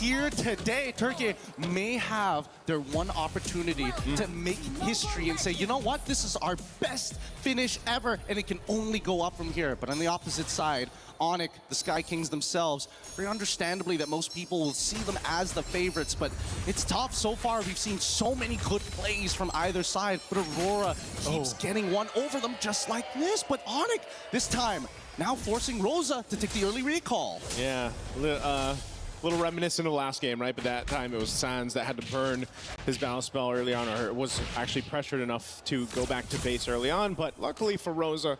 here today. Turkey may have their one opportunity to make history and say, you know what, this is our best finish ever, and it can only go up from here. But on the opposite side, ONIC, the Sky Kings themselves, very understandably that most people will see them as the favorites, but it's tough. So far, we've seen so many good plays from either side, but Aurora keeps getting one over them just like this. But ONIC, this time, now forcing Rosa to take the early recall. Yeah, little reminiscent of the last game, right? But that time it was Sans that had to burn his battle spell early on, or was actually pressured enough to go back to base early on. But luckily for Rosa,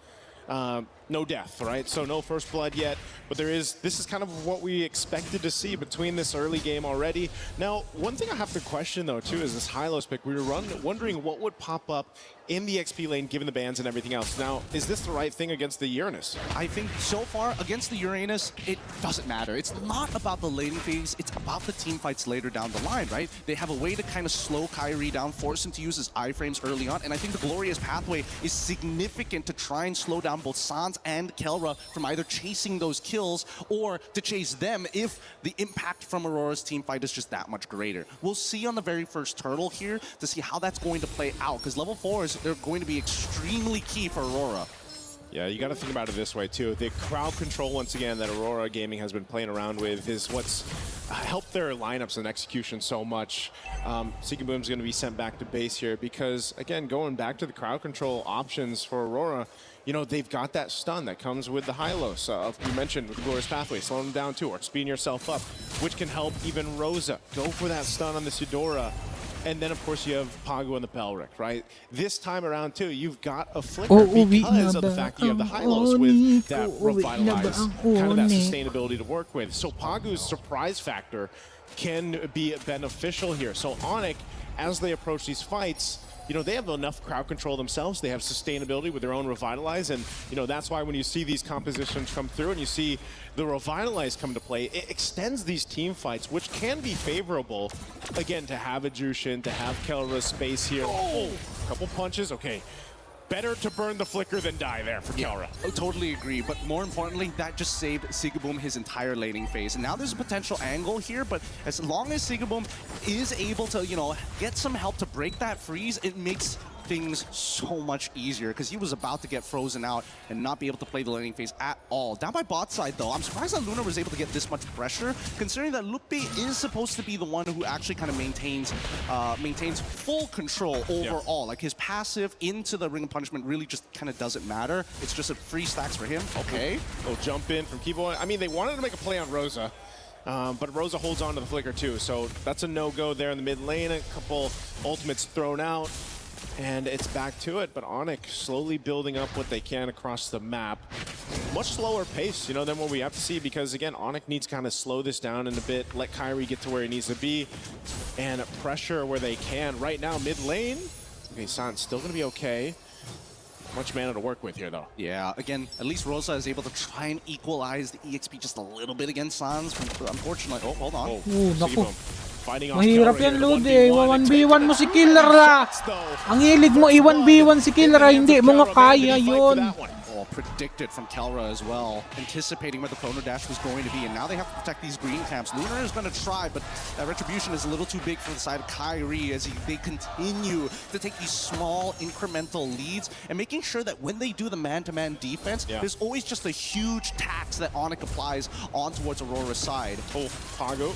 no death, right? So no first blood yet, but this is kind of what we expected to see between this early game already. Now, one thing I have to question though too is this Hylos pick. We were wondering what would pop up in the XP lane given the bans and everything else. Now, is this the right thing against the Uranus? I think so far against the Uranus, it doesn't matter. It's not about the laning phase, it's about the team fights later down the line, right? They have a way to kind of slow Kyrie down, force him to use his iframes early on, and I think the Glorious Pathway is significant to try and slow down both Sans and Kelra from either chasing those kills or to chase them if the impact from Aurora's team fight is just that much greater. We'll see on the very first turtle here to see how that's going to play out, because level 4s, they're going to be extremely key for Aurora. Yeah, you got to think about it this way too. The crowd control, once again, that Aurora Gaming has been playing around with is what's helped their lineups and execution so much. Seeking Boom's going to be sent back to base here because, again, going back to the crowd control options for Aurora, you know, they've got that stun that comes with the Hylos. You mentioned with the Glorious Pathway, slowing them down too, or speeding yourself up, which can help even Rosa. Go for that stun on the Eudora. And then, of course, you have Pago and the Pelric, right? This time around, too, you've got a flicker because of the fact that you have the Hylos with that revitalized kind of that sustainability to work with. So Pago's surprise factor can be beneficial here. So ONIC, as they approach these fights, you know, they have enough crowd control themselves. They have sustainability with their own Revitalize. And, you know, that's why when you see these compositions come through and you see the Revitalize come to play, it extends these team fights, which can be favorable, again, to have a Jushin, to have Kelra's space here. Oh, a couple punches. Okay. Better to burn the flicker than die there for Kelra. I totally agree, but more importantly, that just saved Sigaboom his entire laning phase. And now there's a potential angle here, but as long as Sigaboom is able to, you know, get some help to break that freeze, it makes things so much easier because he was about to get frozen out and not be able to play the laning phase at all. Down by bot side though, I'm surprised that Luna was able to get this much pressure considering that Lupe is supposed to be the one who actually kind of maintains full control overall. Like his passive into the Ring of Punishment really just kind of doesn't matter. It's just a free stacks for him. Okay. Little jump in from Keyboy. I mean, they wanted to make a play on Rosa. But Rosa holds on to the flicker too, so that's a no-go there in the mid lane. A couple ultimates thrown out. And it's back to it, but ONIC slowly building up what they can across the map. Much slower pace, you know, than what we have to see because, again, ONIC needs to kind of slow this down in a bit, let Kyrie get to where he needs to be, and pressure where they can. Right now, mid lane, okay, Sans still going to be okay. Much mana to work with here, though. Yeah, again, at least Rosa is able to try and equalize the EXP just a little bit against Sans. Unfortunately, oh, hold on. Naku. Mahirap yan, Lud eh. 1v1 mo si Killera. Ang hilig mo, i-1v1 si Killera, hindi mo nga kaya yun. Oh, predicted from Kelra as well, anticipating where the Chrono Dash was going to be, and now they have to protect these green camps. Lunar is going to try, but that Retribution is a little too big for the side of Kyrie as they continue to take these small incremental leads and making sure that when they do the man-to-man defense, there's always just a huge tax that ONIC applies on towards Aurora's side. Oh, Pago.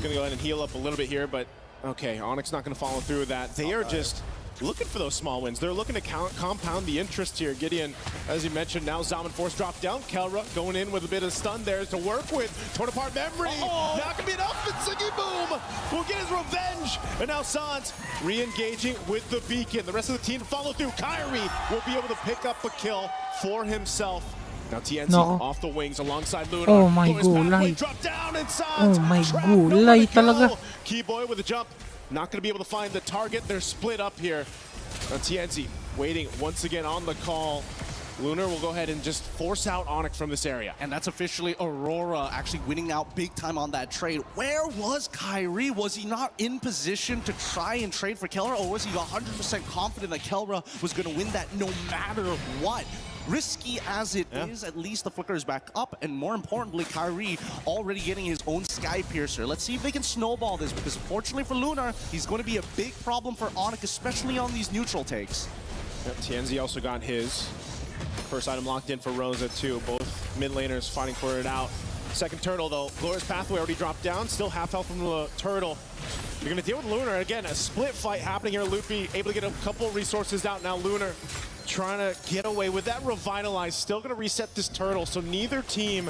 Gonna go ahead and heal up a little bit here, but okay, Onyx not gonna follow through with that. They are just looking for those small wins. They're looking to compound the interest here. Gideon, as you mentioned, now Zaman Force dropped down. Kelra going in with a bit of stun there to work with. Torn apart memory. Not gonna be enough, and Siggy Boom will get his revenge. And now Sans re-engaging with the beacon. The rest of the team follow through. Kyrie will be able to pick up a kill for himself. Now TNC off the wings alongside Luna. Oh my gulay. Oh my gulay talaga. Keyboy with a jump. Not going to be able to find the target. They're split up here. Now TNC waiting once again on the call. Lunar will go ahead and just force out ONIC from this area. And that's officially Aurora actually winning out big time on that trade. Where was Kyrie? Was he not in position to try and trade for Kelra, or was he 100% confident that Kelra was going to win that no matter what? risky as it is, at least the flicker is back up. And more importantly, Kyrie already getting his own Sky Piercer. Let's see if they can snowball this, because fortunately for Lunar, he's going to be a big problem for ONIC, especially on these neutral takes. Yep, TNZ also got his. First item locked in for Rosa too. Both mid laners fighting for it out. Second turtle though, Glorious Pathway already dropped down. Still half health from the turtle. You're gonna deal with Lunar. Again, a split fight happening here. Loopy able to get a couple resources out now. Lunar trying to get away with that Revitalize. Still gonna reset this turtle. So neither team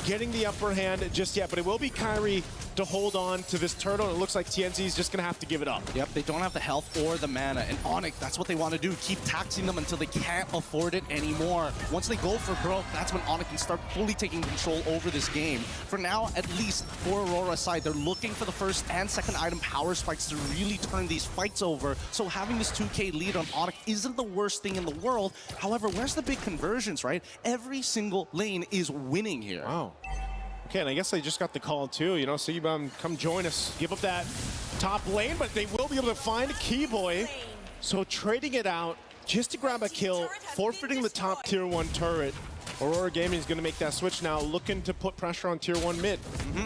getting the upper hand just yet, but it will be Kyrie to hold on to this turtle. It looks like TNZ is just gonna have to give it up. Yep, they don't have the health or the mana, and ONIC, that's what they want to do, keep taxing them until they can't afford it anymore. Once they go for broke, that's when ONIC can start fully taking control over this game. For now, at least for Aurora side, they're looking for the first and second item power spikes to really turn these fights over, so having this 2K lead on ONIC isn't the worst thing in the world. However, where's the big conversions, right? Every single lane is winning here. Wow. Okay, and I guess they just got the call too. You know, Sigibum, come join us. Give up that top lane, but they will be able to find a Keyboy. So trading it out just to grab a kill, forfeiting the top tier 1 turret. Aurora Gaming is going to make that switch now, looking to put pressure on tier 1 mid.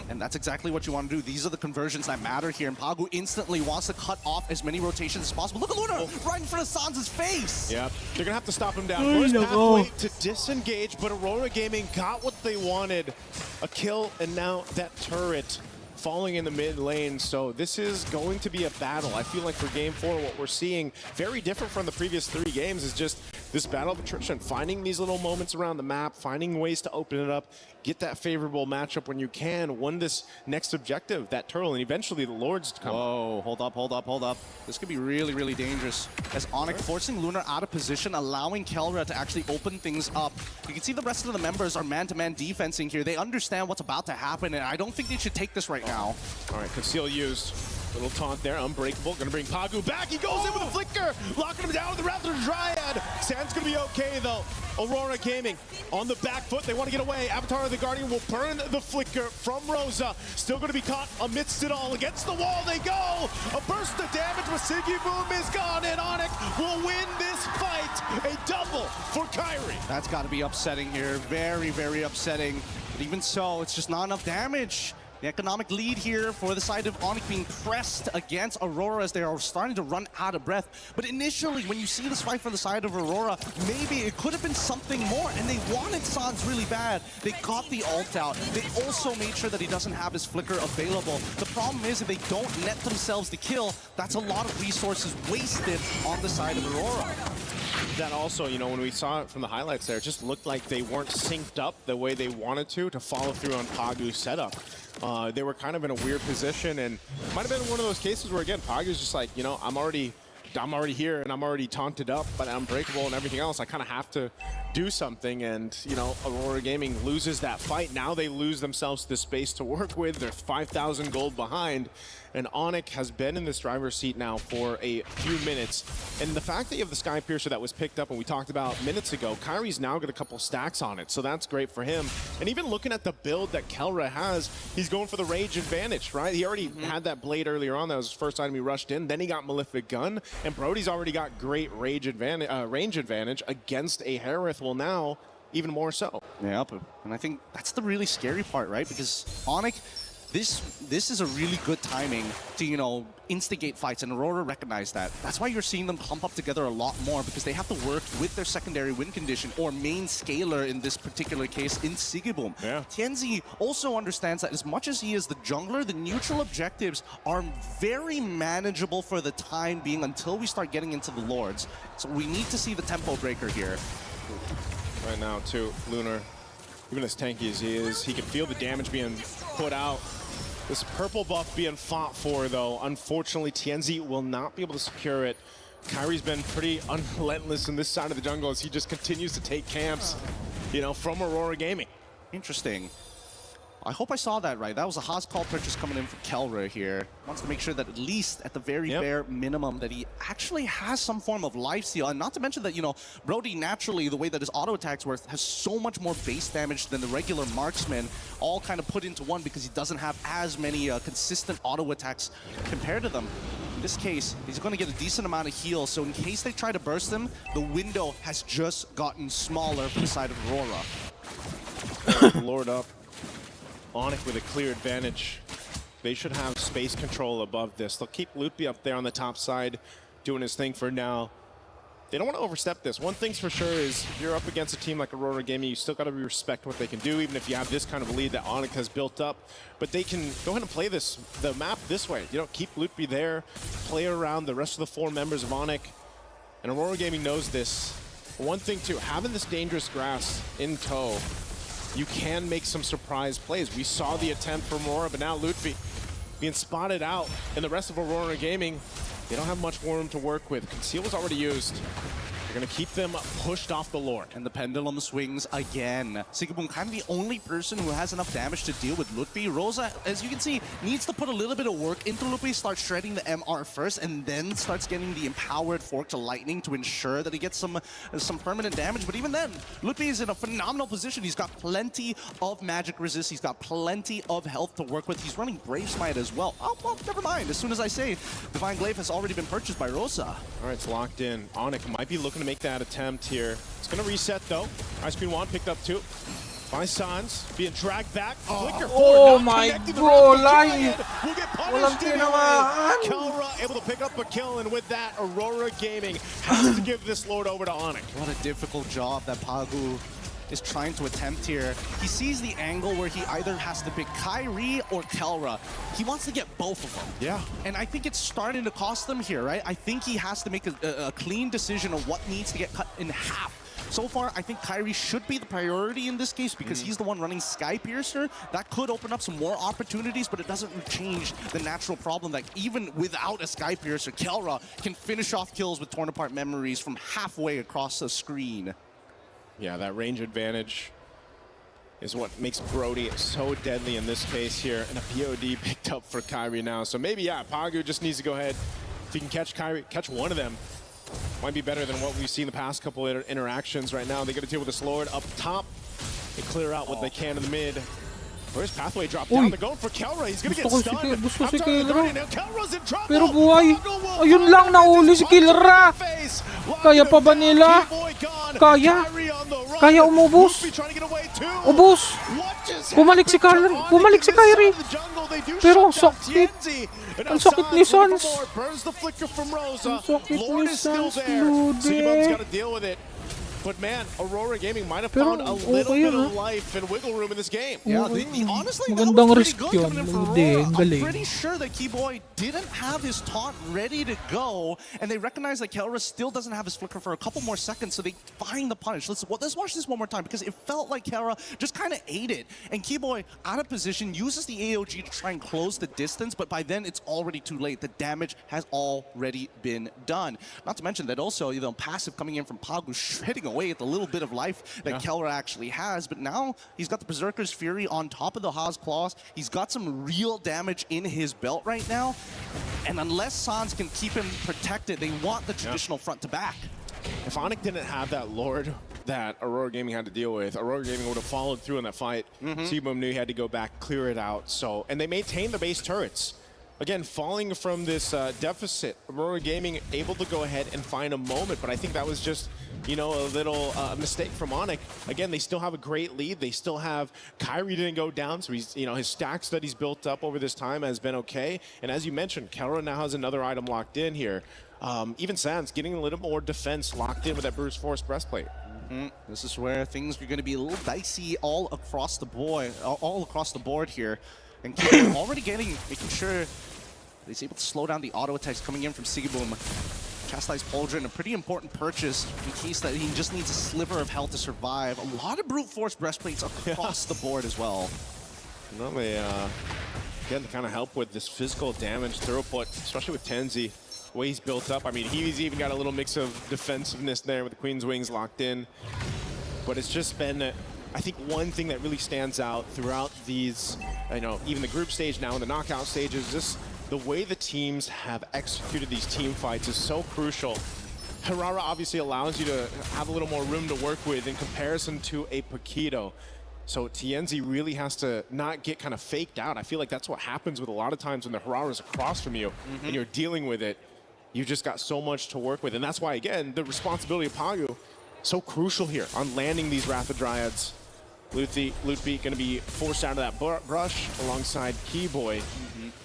And that's exactly what you want to do. These are the conversions that matter here. And Pagu instantly wants to cut off as many rotations as possible. Look at Luna right in front of Sans' face. Yep, they're going to have to stop him down. First pathway to disengage, but Aurora Gaming got what they wanted. A kill, and now that turret falling in the mid lane. So this is going to be a battle. I feel like for game 4, what we're seeing, very different from the previous 3 games, is just this battle of attrition, finding these little moments around the map, finding ways to open it up, get that favorable matchup when you can, win this next objective, that turtle, and eventually the Lords come. Whoa, hold up, hold up, hold up. This could be really, really dangerous. As ONIC forcing Lunar out of position, allowing Kelra to actually open things up. You can see the rest of the members are man-to-man defensing here. They understand what's about to happen, and I don't think they should take this right now. All right, Conceal used. Little taunt there, Unbreakable, gonna bring Pagu back. He goes in with a flicker, locking him down with the Raptor Dryad. Sand's gonna be okay though. Aurora Gaming on the back foot, they want to get away. Avatar of the Guardian will burn the flicker from Rosa. Still gonna be caught amidst it all. Against the wall they go. A burst of damage, but Sigibum is gone, and ONIC will win this fight. A double for Kyrie. That's gotta be upsetting here. Very, very upsetting. But even so, it's just not enough damage. The economic lead here for the side of ONIC being pressed against Aurora as they are starting to run out of breath. But initially, when you see this fight for the side of Aurora, maybe it could have been something more, and they wanted Sans really bad. They got the ult out. They also made sure that he doesn't have his flicker available. The problem is if they don't net themselves the kill, that's a lot of resources wasted on the side of Aurora. That also, you know, when we saw it from the highlights there, it just looked like they weren't synced up the way they wanted to follow through on Pagu's setup. They were kind of in a weird position, and it might have been one of those cases where, again, Pagu's just like, you know, I'm already here and I'm already taunted up, but I'm breakable and everything else. I kind of have to do something, and, you know, Aurora Gaming loses that fight. Now they lose themselves the space to work with. They're 5,000 gold behind, and ONIC has been in this driver's seat now for a few minutes. And the fact that you have the Sky Piercer that was picked up and we talked about minutes ago, Kyrie's now got a couple stacks on it, so that's great for him. And even looking at the build that Kelra has, he's going for the Rage Advantage, right? He already had that blade earlier on. That was his first item he rushed in. Then he got Malefic Gun, and Brody's already got great range advantage against a Harith. Well, now, even more so. Yeah, and I think that's the really scary part, right? Because ONIC, this is a really good timing to, you know, instigate fights, and Aurora recognized that. That's why you're seeing them pump up together a lot more, because they have to work with their secondary win condition, or main scaler in this particular case, in Sigibum. Yeah. Tianzi also understands that as much as he is the jungler, the neutral objectives are very manageable for the time being until we start getting into the Lords. So we need to see the tempo breaker here. Right now, too, Lunar, even as tanky as he is, he can feel the damage being put out. This purple buff being fought for, though, unfortunately, Tianzi will not be able to secure it. Kyrie's been pretty unrelentless in this side of the jungle as he just continues to take camps, you know, from Aurora Gaming. Interesting. I hope I saw that right. That was a Haas call purchase coming in for Kelra here. Wants to make sure that at least at the very bare minimum that he actually has some form of lifesteal. And not to mention that, you know, Brody naturally, the way that his auto attacks work, has so much more base damage than the regular marksman, all kind of put into one because he doesn't have as many consistent auto attacks compared to them. this case, he's going to get a decent amount of heal, so in case they try to burst him, the window has just gotten smaller for the side of AURORA. Lord up. ONIC with a clear advantage. They should have space control above this. They'll keep Lutby up there on the top side, doing his thing for now. They don't want to overstep this. One thing's for sure is if you're up against a team like AURORA Gaming, you still got to respect what they can do, even if you have this kind of a lead that ONIC has built up. But they can go ahead and play the map this way. You know, keep Lutby there, play around the rest of the 4 members of ONIC. And AURORA Gaming knows this. One thing too, having this dangerous grass in tow, you can make some surprise plays. We saw the attempt from AURORA, but now Lutby being spotted out, and the rest of AURORA Gaming, they don't have much room to work with. Conceal was already used. They're going to keep them pushed off the Lord. And the pendulum swings again. sigiboom kind of the only person who has enough damage to deal with Lutby. Rosa, as you can see, needs to put a little bit of work into Lutby, start shredding the MR first, and then starts getting the empowered fork to lightning to ensure that he gets some permanent damage. But even then, Lutby is in a phenomenal position. He's got plenty of magic resist. He's got plenty of health to work with. He's running Brave Smite as well. Oh, well, never mind. As soon as I say, Divine Glaive has already been purchased by Rosa. All right, it's locked in. ONIC might be looking to make that attempt here. It's going to reset, though. Ice Queen Wand picked up, too. By Sans, being dragged back. Flicker oh forward, my God! Lai! We'll get Walang punished anyway. tinamaan. Kelra able to pick up a kill, and with that, AURORA Gaming has to give this Lord over to ONIC. What a difficult job that Pagu is trying to attempt here. He sees the angle where he either has to pick Kyrie or Kelra. He wants to get both of them. Yeah. And I think it's starting to cost them here, right? I think he has to make a clean decision of what needs to get cut in half. So far, I think Kyrie should be the priority in this case because he's the one running Sky Piercer. That could open up some more opportunities, but it doesn't change the natural problem that even without a Sky Piercer, Kelra can finish off kills with torn apart memories from halfway across the screen. Yeah, that range advantage is what makes Brody so deadly in this case here. And a POD picked up for Kyrie now. So maybe, yeah, Pagu just needs to go ahead. If he can catch Kyrie, catch one of them, might be better than what we've seen the past couple of interactions right now. They got to deal with this Lord up top. They clear out what they can in the mid. Where's Pathway drop down? They're going for Kelra. He's gonna get stunned. Gusto si Kelra. Kelra's in trouble. Pero buhay. Ayun lang, nauli si Kelra. Kaya pa ba nila? Kaya. Kaya umubos. Ubos. Bumalik si Kyrie. Bumalik si Kyrie. Pero ang sakit. Ang sakit ni Sans. Ang sakit ni Sans, Lude. But man, AURORA Gaming might have found a little bit of life and wiggle room in this game. Yeah, honestly, that magandang was risk pretty good yun. coming in for Lude, AURORA. galing. I'm pretty sure that Keyboy didn't have his taunt ready to go, and they recognize that Kelra still doesn't have his flicker for a couple more seconds, so they find the punish. Let's watch this one more time, because it felt like Kelra just kind of ate it. And Keyboy, out of position, uses the AOG to try and close the distance, but by then it's already too late. The damage has already been done. Not to mention that also, you know, passive coming in from Pagu, shredding away at the little bit of life that Kelra actually has, but now he's got the Berserker's Fury on top of the Haas Claws. He's got some real damage in his belt right now, and unless Sans can keep him protected, they want the traditional front to back. If ONIC didn't have that Lord that AURORA Gaming had to deal with, AURORA Gaming would have followed through in that fight. sigiboom knew he had to go back, clear it out. So, and they maintained the base turrets. Again, falling from this deficit, AURORA Gaming able to go ahead and find a moment, but I think that was just, you know, a little mistake from ONIC. Again, they still have a great lead. They still have Kyrie didn't go down, so he's, you know, his stacks that he's built up over this time has been okay. And as you mentioned, Kelra now has another item locked in here. Even Sans getting a little more defense locked in with that Bruce Force breastplate. This is where things are going to be a little dicey all across the board here. And Keyboy already making sure he's able to slow down the auto attacks coming in from sigiboom. Chastise Pauldron, a pretty important purchase in case that he just needs a sliver of health to survive. A lot of brute force breastplates across the board as well. No, they getting to kind of help with this physical damage throughput, especially with Tenzi. The way he's built up. I mean, he's even got a little mix of defensiveness there with the Queen's Wings locked in. But it's just been, I think, one thing that really stands out throughout these, you know, even the group stage now and the knockout stages, just the way the teams have executed these team fights is so crucial. AURORA obviously allows you to have a little more room to work with in comparison to a Paquito. So TNZ really has to not get kind of faked out. I feel like that's what happens with a lot of times when the Aurora is across from you and you're dealing with it. You just got so much to work with. And that's why, again, the responsibility of Pagu so crucial here on landing these Rapid Dryads. Lootbeat going to be forced out of that brush alongside Keyboy.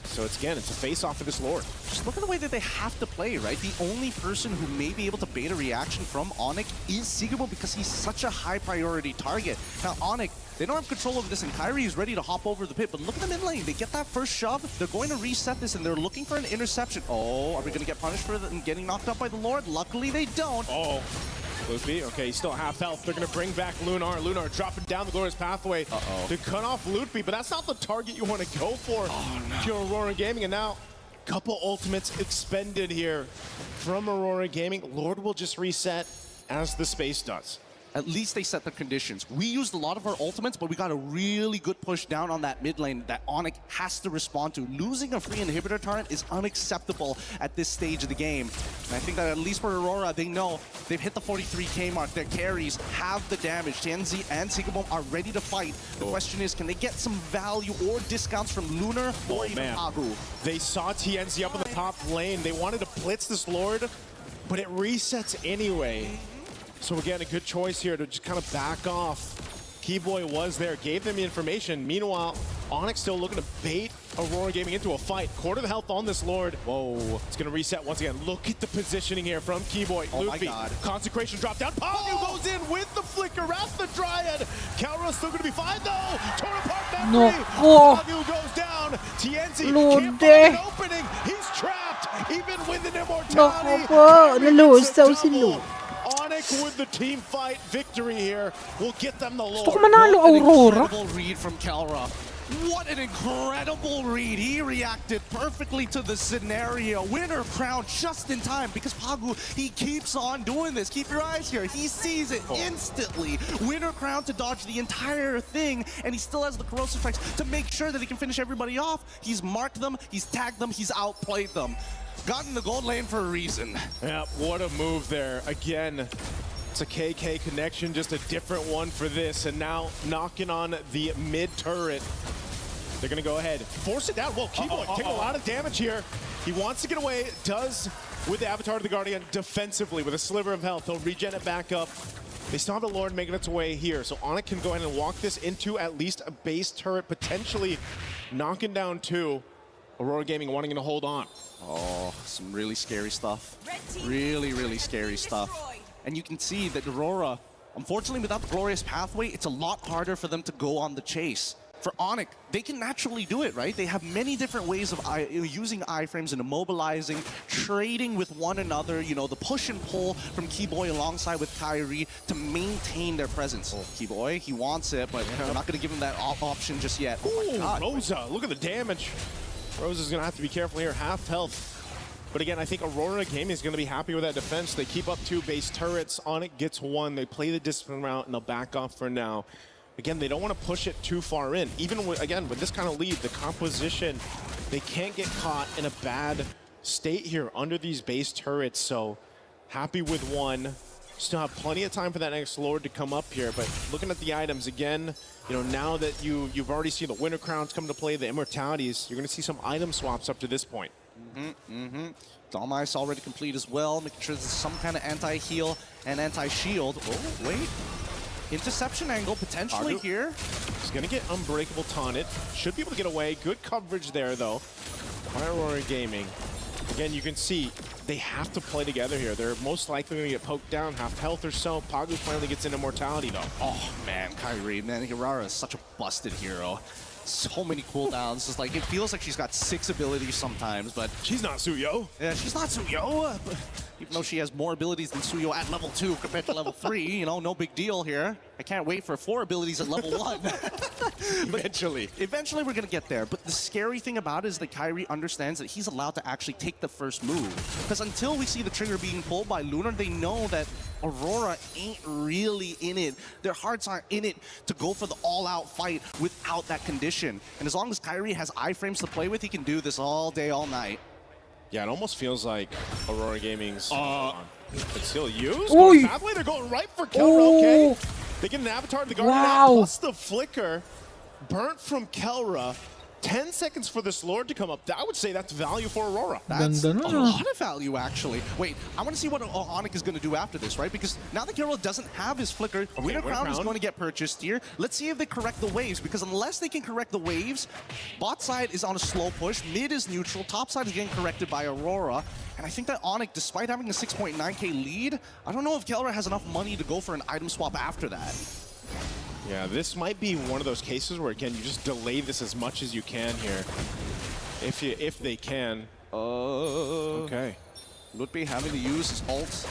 So it's a face-off for this Lord. Just look at the way that they have to play, right? The only person who may be able to bait a reaction from ONIC is Sigurbo because he's such a high priority target. Now ONIC, they don't have control over this, and Kyrie is ready to hop over the pit, but look at them in lane. They get that first shove, they're going to reset this, and they're looking for an interception. Oh, are we going to get punished for getting knocked up by the Lord? Luckily they don't. Oh. Lootbeat, okay, he's still half health. They're going to bring back Lunar. Lunar dropping down the Glorious Pathway to cut off Lootbeat, but that's not the target you want to go for. If you're Aurora Gaming, and now a couple ultimates expended here from Aurora Gaming. Lord will just reset as the space does. At least they set the conditions. We used a lot of our ultimates, but we got a really good push down on that mid lane that ONIC has to respond to. Losing a free inhibitor turret is unacceptable at this stage of the game. And I think that at least for Aurora, they know they've hit the 43k mark. Their carries have the damage. TNZ and Sigurbo are ready to fight. The question is, can they get some value or discounts from Lunar or even Pagu? They saw TNZ up in the top lane. They wanted to blitz this Lord, but it resets anyway. So again, a good choice here to just kind of back off. Keyboy was there, gave them the information. Meanwhile, Onyx still looking to bait Aurora Gaming into a fight. Quarter the health on this Lord. Whoa, it's gonna reset once again. Look at the positioning here from Keyboy. Oh my God. Consecration drop down. Pagu goes in with the flicker at the Dryad. Kalra's still gonna be fine though. Torn apart memory. Pagu goes down. TNZ can't find an opening. He's trapped. Even with an immortality. ONIC with the team fight victory here will get them the Lord. Gusto ko manalo, Aurora. Incredible read from Kalra. What an incredible read. He reacted perfectly to the scenario. Winner crown just in time because Pagu, he keeps on doing this. Keep your eyes here. He sees it instantly. Winner crown to dodge the entire thing, and he still has the corrosive strikes to make sure that he can finish everybody off. He's marked them, he's tagged them, he's outplayed them. Got in the gold lane for a reason. Yeah, what a move there. Again, it's a KK connection, just a different one for this. And now knocking on the mid turret. They're gonna go ahead, force it down. Whoa, Keyboy taking a lot of damage here. He wants to get away, does with the Avatar of the Guardian defensively with a sliver of health. He'll regen it back up. They still have the Lord making its way here. So ONIC can go ahead and walk this into at least a base turret, potentially knocking down two. Aurora Gaming wanting to hold on. Oh, some really scary stuff. Really, really scary stuff. And you can see that Aurora, unfortunately without the Glorious Pathway, it's a lot harder for them to go on the chase. For ONIC, they can naturally do it, right? They have many different ways of using iframes and immobilizing, trading with one another, you know, the push and pull from Keyboy alongside with Kyrie to maintain their presence. Keyboy, he wants it, but they're not going to give him that option just yet. Oh my God. Rosa, look at the damage. Rosa's gonna have to be careful here, half health. But again, I think Aurora Gaming is gonna be happy with that defense. They keep up two base turrets. ONIC gets one. They play the discipline route and they'll back off for now. Again, they don't want to push it too far in. Even with, again, with this kind of lead, the composition, they can't get caught in a bad state here under these base turrets. So happy with one. Still have plenty of time for that next Lord to come up here, but looking at the items again, you know, now that you've already seen the Winter Crowns come to play, the Immortalities, you're going to see some item swaps up to this point. Dom-Ice already complete as well, making sure there's some kind of anti-heal and anti-shield. Oh, wait. Interception angle potentially here. He's going to get Unbreakable taunted. Should be able to get away. Good coverage there, though, by Aurora Gaming. Again, you can see they have to play together here. They're most likely going to get poked down, half health or so. Pagu finally gets into Immortality, though. Oh, man, Kyrie, man, Aurora is such a busted hero. So many cooldowns. It's like, it feels like she's got 6 abilities sometimes, but... She's not Suyo. Yeah, she's not Suyo. Even though she has more abilities than Suyo at level 2 compared to level 3, you know, no big deal here. I can't wait for 4 abilities at level 1. Eventually we're going to get there. But the scary thing about it is that Kyrie understands that he's allowed to actually take the first move. Because until we see the trigger being pulled by Lunar, they know that Aurora ain't really in it. Their hearts aren't in it to go for the all-out fight without that condition. And as long as Kyrie has iframes to play with, he can do this all day, all night. Yeah, it almost feels like Aurora Gaming's... It's still used? Oy. Pathway, they're going right for Kelra, okay? They get an avatar of the Guardian Wow. plus the flicker. Burnt from Kelra. 10 seconds for this Lord to come up. I would say that's value for Aurora. That's Ganda a nun, ah. lot of value, actually. Wait, I want to see what ONIC is going to do after this, right? Because now that Kelra doesn't have his flicker, Winter Crown is going to get purchased here. Let's see if they correct the waves, because unless they can correct the waves, bot side is on a slow push, mid is neutral, top side is getting corrected by Aurora. And I think that ONIC, despite having a 6.9k lead, I don't know if Kelra has enough money to go for an item swap after that. Yeah, this might be one of those cases where, again, you just delay this as much as you can here. If they can. Okay. Lutbe having to use his ult.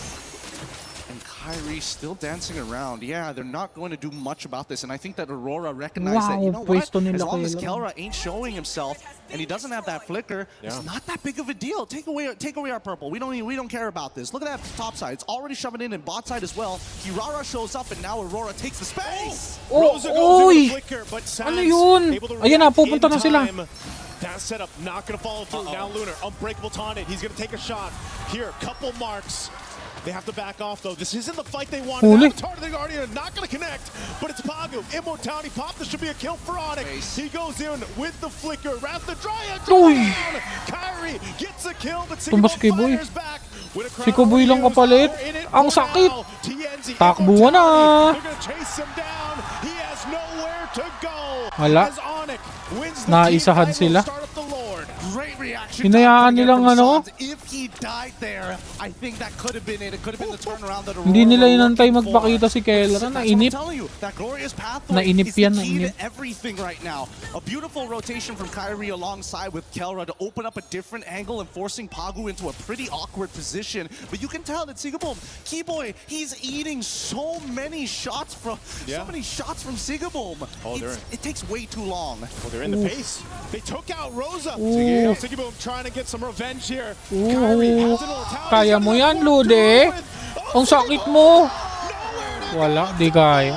And Kyrie still dancing around. Yeah, they're not going to do much about this. And I think that Aurora recognized that, you know what? As long as Kelra ain't showing himself and he doesn't have that flicker, it's not that big of a deal. Take away our purple. We don't care about this. Look at that top side. It's already shoving in bot side as well. Kirara shows up and now Aurora takes the space. Rosa goes in the flicker, but Sans able to Ayan na, react pupunta in na sila. time. That setup not going to follow through. Now Lunar, unbreakable taunted. He's going to take a shot. Here, couple marks. They have to back off, though. This isn't the fight they wanted. Holy. Avatar to the Guardian, not going to connect, but it's Pagu. Immortality pop. This should be a kill for Onyx. He goes in with the flicker. Wrath the Dryad down. Kyrie gets a kill, but Tumbas si Kiboy. fires back. Si Kiboy lang kapalit. Ang sakit. Takbo na. They're going to chase him down. He has nowhere to go. Wala. As Onyx wins the Naisahan team sila. title, start up the Lord. Great reaction. Hinayaan nilang ano. If he died there, I think that could have been it. It could have been the turnaround that Aurora Hindi nila were inantay looking magpakita for. si Kelra. That's what I'm Nainip. telling you, that glorious pathway Nainip is the yan, key nainip. to everything right now. A beautiful rotation from Kyrie alongside with Kelra to open up a different angle and forcing Pagu into a pretty awkward position. But you can tell that Sigaboom, Keyboy, he's eating so many shots from Sigaboom. It takes way too long. Well, they're in the pace. They took out Rosa. Ooh. Sigaboom trying to get some revenge here. Ooh. Kaya mo yan, Lude. Ang sakit mo. Wala, di kaya.